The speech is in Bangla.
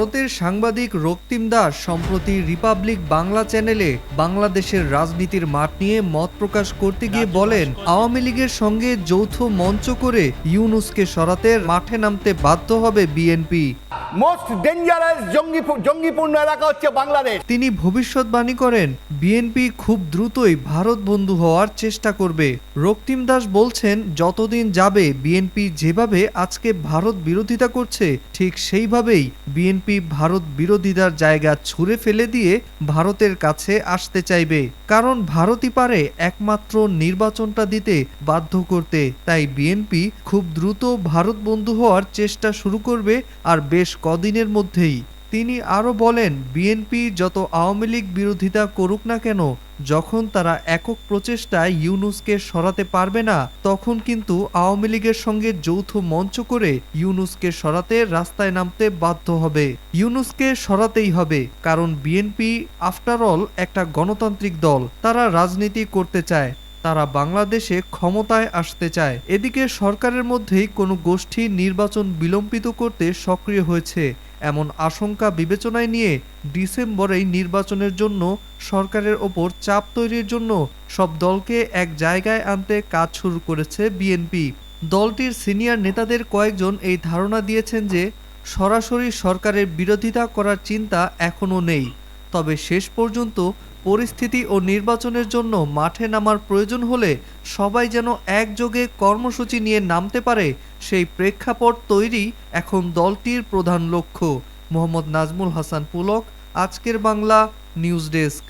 ভারতের সাংবাদিক রক্তিম দাস সম্প্রতি রিপাবলিক বাংলা চ্যানেলে বাংলাদেশের রাজনীতির মাঠ নিয়ে মত প্রকাশ করতে গিয়ে বলেন, আওয়ামী লীগের সঙ্গে যৌথ মঞ্চ করে ইউনূসকে সরাতে মাঠে নামতে বাধ্য হবে বিএনপি। মোস্ট ডেঞ্জারাস জঙ্গিপূর্ণ এলাকা হচ্ছে বাংলাদেশ। তিনি ভবিষ্যৎবাণী করেন, বিএনপি খুব দ্রুতই ভারত বন্ধু হওয়ার চেষ্টা করবে। রক্তিম দাস বলছেন, যতদিন যাবে বিএনপি যেভাবে আজকে ভারত বিরোধিতা করছে ঠিক সেইভাবেই বিএনপি ভারত বিরোধিতার জায়গা ছুঁড়ে ফেলে দিয়ে ভারতের কাছে আসতে চাইবে। কারণ ভারতই পারে একমাত্র নির্বাচনটা দিতে বাধ্য করতে। তাই বিএনপি খুব দ্রুত ভারত বন্ধু হওয়ার চেষ্টা শুরু করবে, আর বেশ কদিনের মধ্যেই। তিনি আরও বলেন, বিএনপি যত আওয়ামী লীগ বিরোধিতা করুক না কেন, যখন তারা একক প্রচেষ্টায় ইউনূসকে সরাতে পারবে না, তখন কিন্তু আওয়ামী লীগের সঙ্গে যৌথ মঞ্চ করে ইউনূসকে সরাতে রাস্তায় নামতে বাধ্য হবে। ইউনূসকে সরাতেই হবে, কারণ বিএনপি আফটার অল একটা গণতান্ত্রিক দল। তারা রাজনীতি করতে চায়, তারা বাংলাদেশে ক্ষমতায় আসতে চায়। এদিকে সরকারের মধ্যেই কোনো গোষ্ঠী নির্বাচন বিলম্বিত করতে সক্রিয় হয়েছে এমন আশঙ্কা বিবেচনায় নিয়ে ডিসেম্বরেই নির্বাচনের জন্য সরকারের ওপর চাপ তৈরির জন্য সব দলকে এক জায়গায় আনতে কাজ শুরু করেছে বিএনপি। দলটির সিনিয়র নেতাদের কয়েকজন এই ধারণা দিয়েছেন যে সরাসরি সরকারের বিরোধিতা করার চিন্তা এখনও নেই, তবে শেষ পর্যন্ত পরিস্থিতি ও নির্বাচনের জন্য মাঠে নামার প্রয়োজন হলে সবাই যেন একযোগে কর্মসূচি নিয়ে নামতে পারে, সেই প্রেক্ষাপট তৈরি এখন দলটির প্রধান লক্ষ্য। মোহাম্মদ নাজমুল হাসান পুলক, আজকের বাংলা নিউজ ডেস্ক।